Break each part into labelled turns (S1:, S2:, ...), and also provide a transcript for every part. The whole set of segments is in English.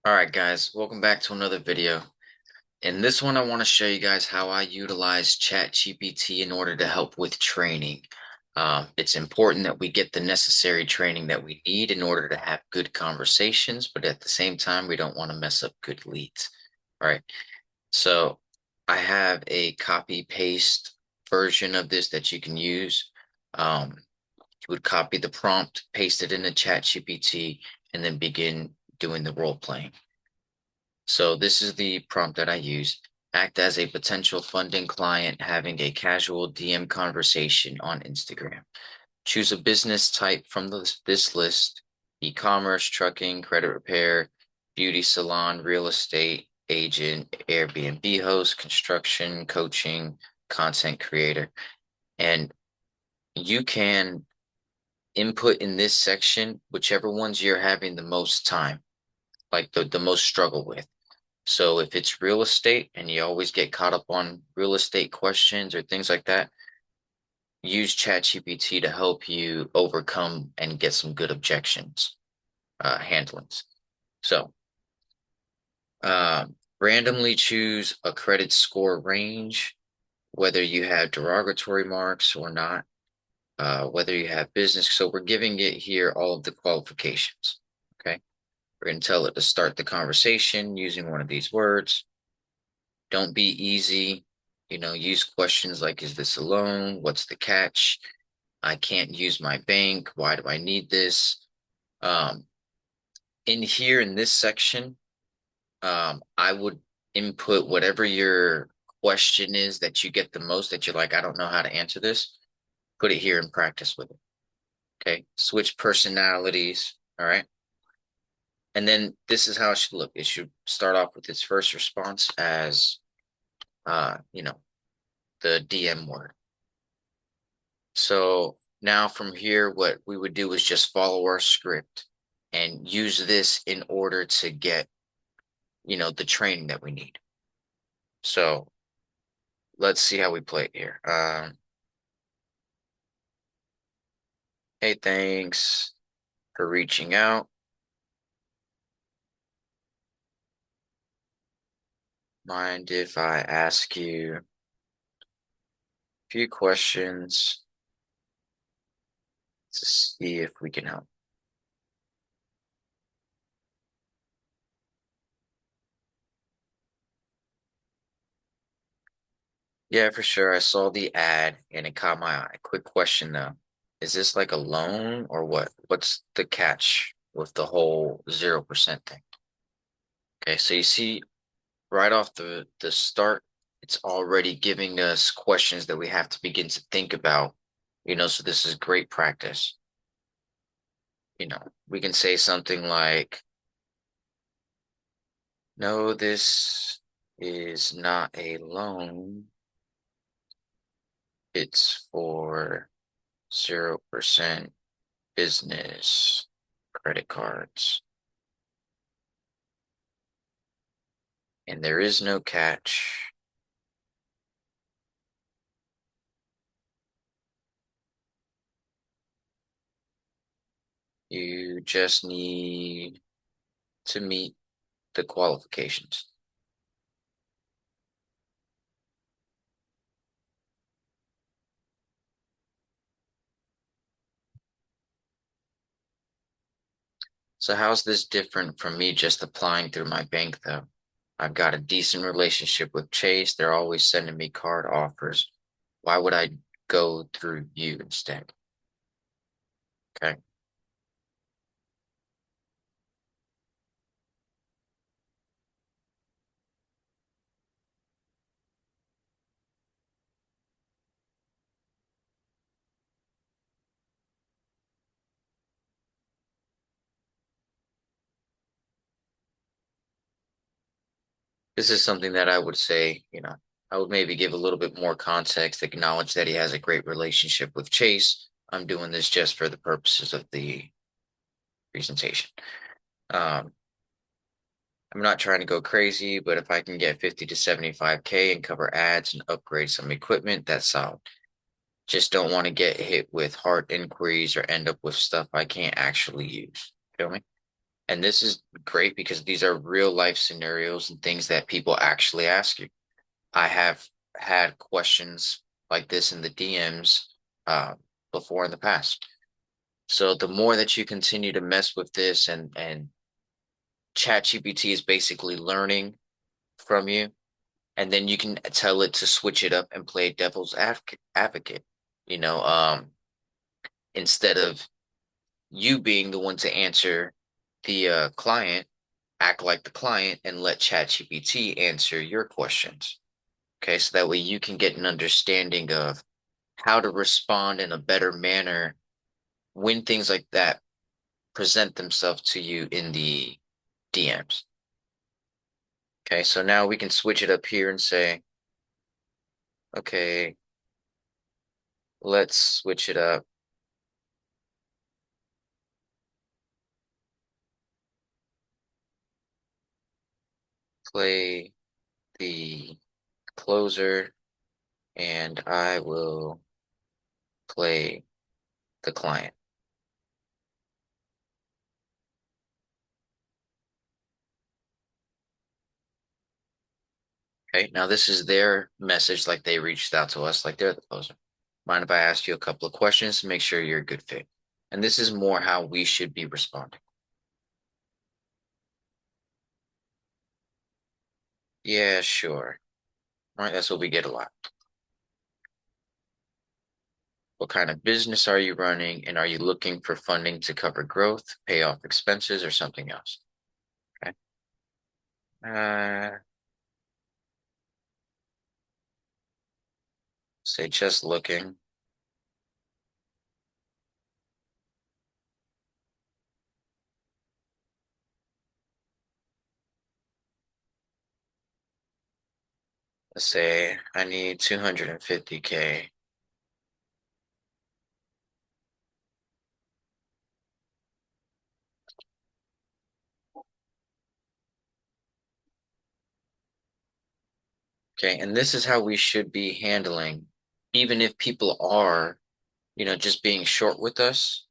S1: All right, guys, welcome back to another video. In this one, I want to show you guys how I utilize Chat GPT in order to help with training. It's important that we get the necessary training that we need in order to have good conversations, but at the same time, we don't want to mess up good leads. All right, so I have a copy paste version of this that you can use. You would copy the prompt, paste it into Chat GPT, and then begin doing the role playing. So this is the prompt that I use. Act as a potential funding client having a casual DM conversation on Instagram. Choose a business type from this list: e-commerce, trucking, credit repair, beauty salon, real estate, agent, Airbnb host, construction, coaching, content creator. And you can input in this section whichever ones you're having the most time, like the most struggle with. So if it's real estate and you always get caught up on real estate questions or things like that, use ChatGPT to help you overcome and get some good objections handlings. So randomly choose a credit score range, whether you have derogatory marks or not, whether you have business. So we're giving it here all of the qualifications. Okay. We're going to tell it to start the conversation using one of these words. Don't be easy. Use questions like, is this a loan? What's the catch? I can't use my bank. Why do I need this? Um, in here in this section, I would input whatever your question is that you get the most, that you're like, I don't know how to answer this. Put it here and practice with it. Okay. Switch personalities. All right. And then this is how it should look. It should start off with its first response as, uh, you know, the DM word. So now from here, what we would do is just follow our script and use this in order to get, the training that we need. So let's see how we play it here. Hey, thanks for reaching out. Mind if I ask you a few questions to see if we can help? Yeah, for sure. I saw the ad and it caught my eye. Quick question though. Is this like a loan or what? What's the catch with the whole 0% thing? Okay, so you see right off the start, it's already giving us questions that we have to begin to think about, so this is great practice. We can say something like, no, this is not a loan. It's for 0% business credit cards. And there is no catch. You just need to meet the qualifications. So how's this different from me just applying through my bank though? I've got a decent relationship with Chase. They're always sending me card offers. Why would I go through you instead? Okay. This is something that I would say, I would maybe give a little bit more context, acknowledge that he has a great relationship with Chase. I'm doing this just for the purposes of the presentation. Um, I'm not trying to go crazy, but if I can get 50 to 75K and cover ads and upgrade some equipment, that's solid. Just don't want to get hit with hard inquiries or end up with stuff I can't actually use. Feel me? And this is great because these are real life scenarios and things that people actually ask you. I have had questions like this in the DMs uh, before in the past. So the more that you continue to mess with this and ChatGPT is basically learning from you, and then you can tell it to switch it up and play devil's advocate, you know, instead of you being the one to answer the client, act like the client and let ChatGPT answer your questions. Okay, so that way you can get an understanding of how to respond in a better manner when things like that present themselves to you in the DMs. Okay, so now we can switch it up here and say, okay, let's switch it up. Play the closer, and I will play the client. Okay, now this is their message, like they reached out to us, like they're the closer. Mind if I ask you a couple of questions to make sure you're a good fit? And this is more how we should be responding. Yeah, sure. All right, that's what we get a lot. What kind of business are you running, and are you looking for funding to cover growth, pay off expenses, or something else? Okay. Say just looking. Let's say I need 250K. Okay, and this is how we should be handling, even if people are, just being short with us.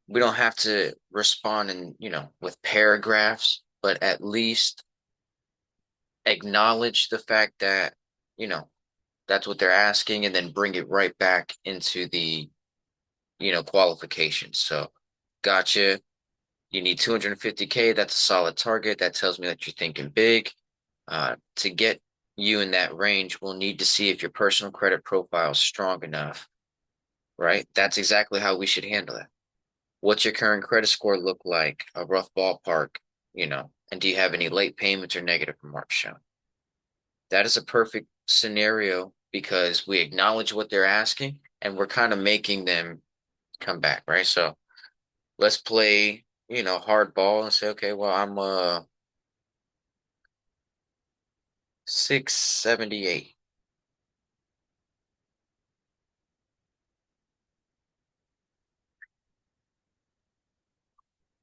S1: We don't have to respond in, with paragraphs, but at least acknowledge the fact that, you know, that's what they're asking and then bring it right back into the, qualifications. So, gotcha. You need 250K. That's a solid target. That tells me that you're thinking big. To get you in that range, we'll need to see if your personal credit profile is strong enough, right? That's exactly how we should handle it. What's your current credit score look like? A rough ballpark, and do you have any late payments or negative remarks shown? That is a perfect scenario because we acknowledge what they're asking and we're kind of making them come back, right? So let's play, hard ball and say, okay, well, I'm 678.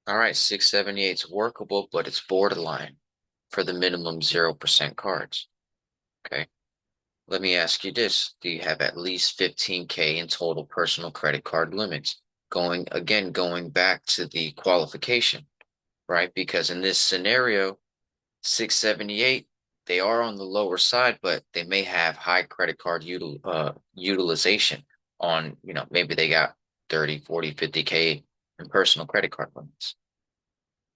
S1: All right, 678 is workable, but it's borderline for the minimum 0% cards. Okay. Let me ask you this. Do you have at least 15K in total personal credit card limits? Going back to the qualification, right? Because in this scenario, 678, they are on the lower side, but they may have high credit card utilization on, maybe they got 30, 40, 50K in personal credit card limits,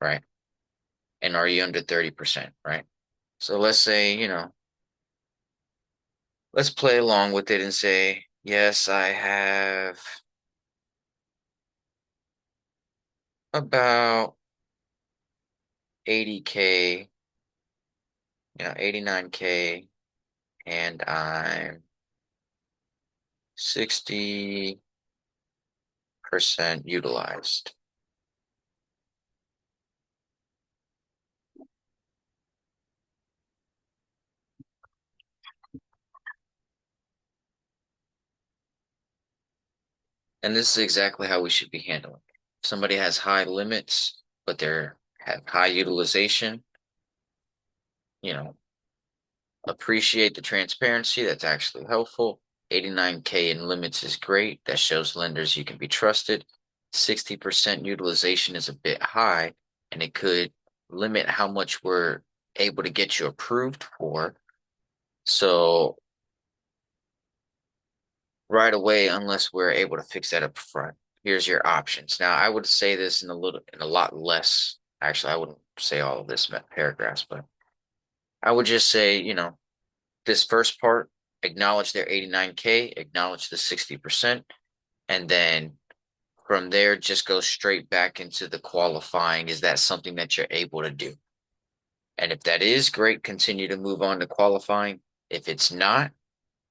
S1: right? And are you under 30%, right? So let's say, let's play along with it and say, yes, I have about 80K, 89K, and I'm 60% utilized. And this is exactly how we should be handling it. If somebody has high limits, but they're have high utilization, you know, appreciate the transparency. That's actually helpful. 89K in limits is great. That shows lenders you can be trusted. 60% utilization is a bit high. and it could limit how much we're able to get you approved for. So right away, unless we're able to fix that up front, here's your options. Now, I would say this in a lot less. Actually, I wouldn't say all of this paragraphs, but I would just say, this first part, acknowledge their 89K, acknowledge the 60%, and then from there, just go straight back into the qualifying. Is that something that you're able to do? And if that is great, continue to move on to qualifying. If it's not,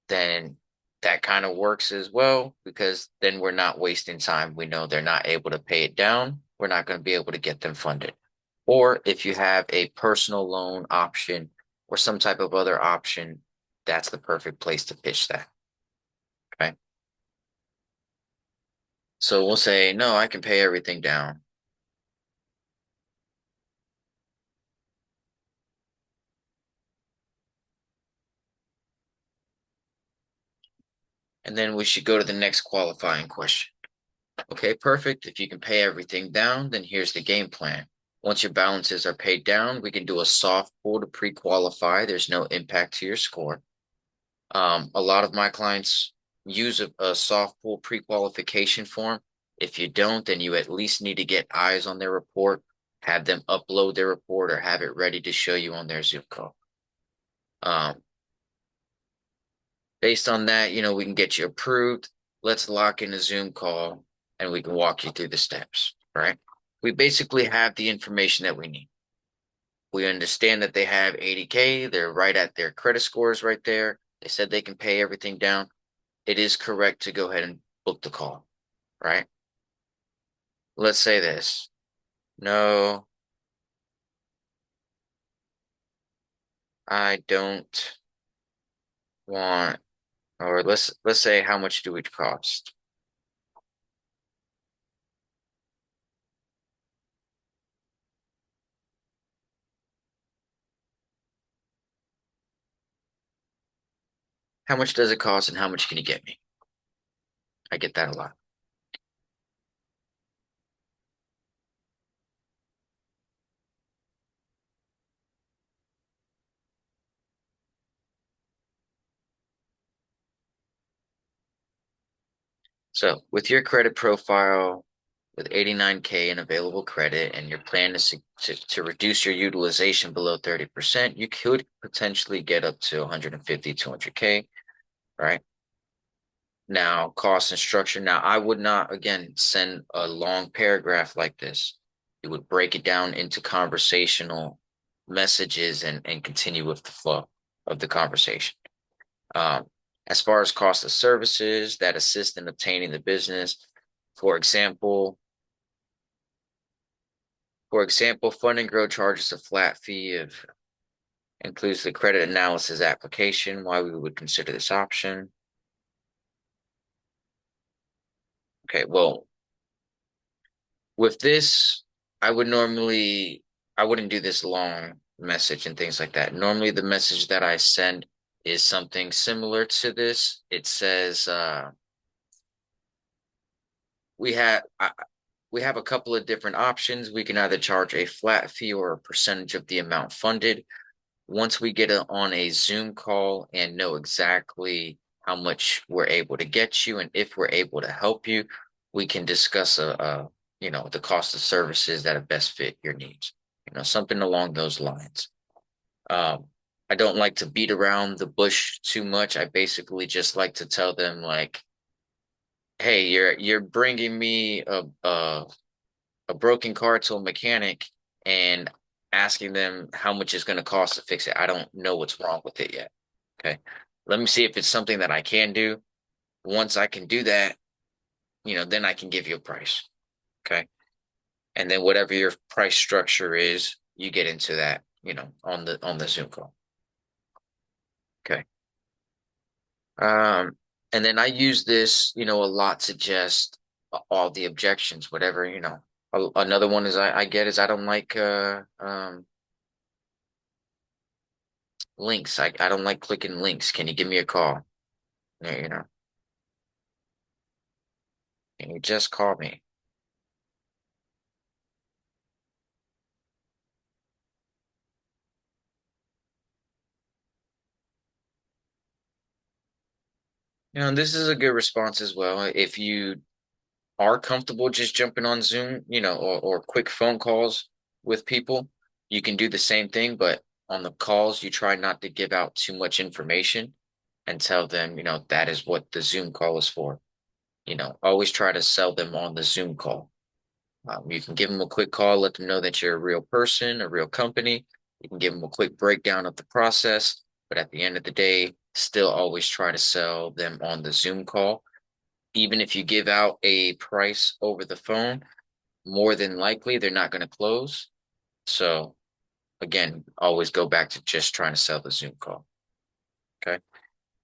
S1: then that kind of works as well, because then we're not wasting time. We know they're not able to pay it down. We're not going to be able to get them funded. Or if you have a personal loan option or some type of other option, that's the perfect place to pitch that. Okay. So we'll say, no, I can pay everything down. And then we should go to the next qualifying question. Okay, perfect. If you can pay everything down, then here's the game plan. Once your balances are paid down, we can do a soft pull to pre-qualify. There's no impact to your score. A lot of my clients use a soft pull pre-qualification form. If you don't, then you at least need to get eyes on their report, have them upload their report, or have it ready to show you on their Zoom call. Um, Based on that, we can get you approved. Let's lock in a Zoom call and we can walk you through the steps, right? We basically have the information that we need. We understand that they have 80K. They're right at their credit scores right there. They said they can pay everything down. It is correct to go ahead and book the call, right? Let's say this. No, I don't want, or let's say how much do it cost? How much does it cost and how much can you get me? I get that a lot. So with your credit profile, with 89K in available credit, and your plan is to reduce your utilization below 30%, you could potentially get up to 150, 200K, right? Now, cost and structure. Now, I would not, again, send a long paragraph like this. You would break it down into conversational messages and continue with the flow of the conversation. Um, as far as cost of services that assist in obtaining the business, for example, Fund and Grow charges a flat fee of includes the credit analysis application, why we would consider this option. Okay, well, with this, I would normally I wouldn't do this long message and things like that. Normally the message that I send is something similar to this. It says we have we have a couple of different options. We can either charge a flat fee or a percentage of the amount funded. Once we get on a Zoom call and know exactly how much we're able to get you and if we're able to help you, we can discuss the cost of services that have best fit your needs. Something along those lines. Um, I don't like to beat around the bush too much. I basically just like to tell them like, hey, you're bringing me a broken car to a mechanic and asking them how much it's going to cost to fix it. I don't know what's wrong with it yet. Okay. Let me see if it's something that I can do. Once I can do that, then I can give you a price. Okay. And then whatever your price structure is, you get into that, on the Zoom call. Okay. Um, and then I use this, a lot to just all the objections, whatever. Another one is I get is I don't like links. I don't like clicking links. Can you give me a call? Yeah, can you just call me? And this is a good response as well. If you are comfortable just jumping on Zoom, or quick phone calls with people, you can do the same thing, but on the calls, you try not to give out too much information and tell them, that is what the Zoom call is for. Always try to sell them on the Zoom call. You can give them a quick call, let them know that you're a real person, a real company. You can give them a quick breakdown of the process, but at the end of the day, still always try to sell them on the Zoom call. Even if you give out a price over the phone, more than likely they're not going to close. So again, always go back to just trying to sell the Zoom call. Okay.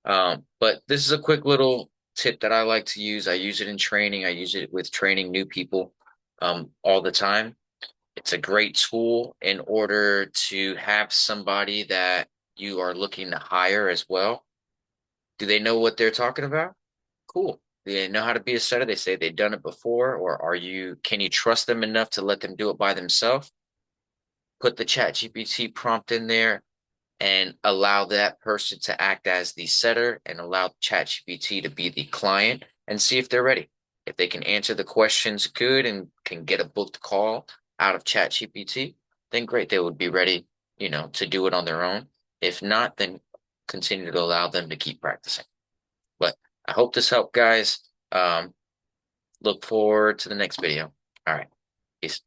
S1: But this is a quick little tip that I like to use. I use it in training. I use it with training new people all the time. It's a great tool in order to have somebody that you are looking to hire as well. Do they know what they're talking about? Cool. Do they know how to be a setter? They say they've done it before, or can you trust them enough to let them do it by themselves? Put the Chat GPT prompt in there and allow that person to act as the setter and allow ChatGPT to be the client and see if they're ready. If they can answer the questions good and can get a booked call out of ChatGPT, then great, they would be ready, to do it on their own. If not, then continue to allow them to keep practicing. But I hope this helped, guys. Look forward to the next video. All right. Peace.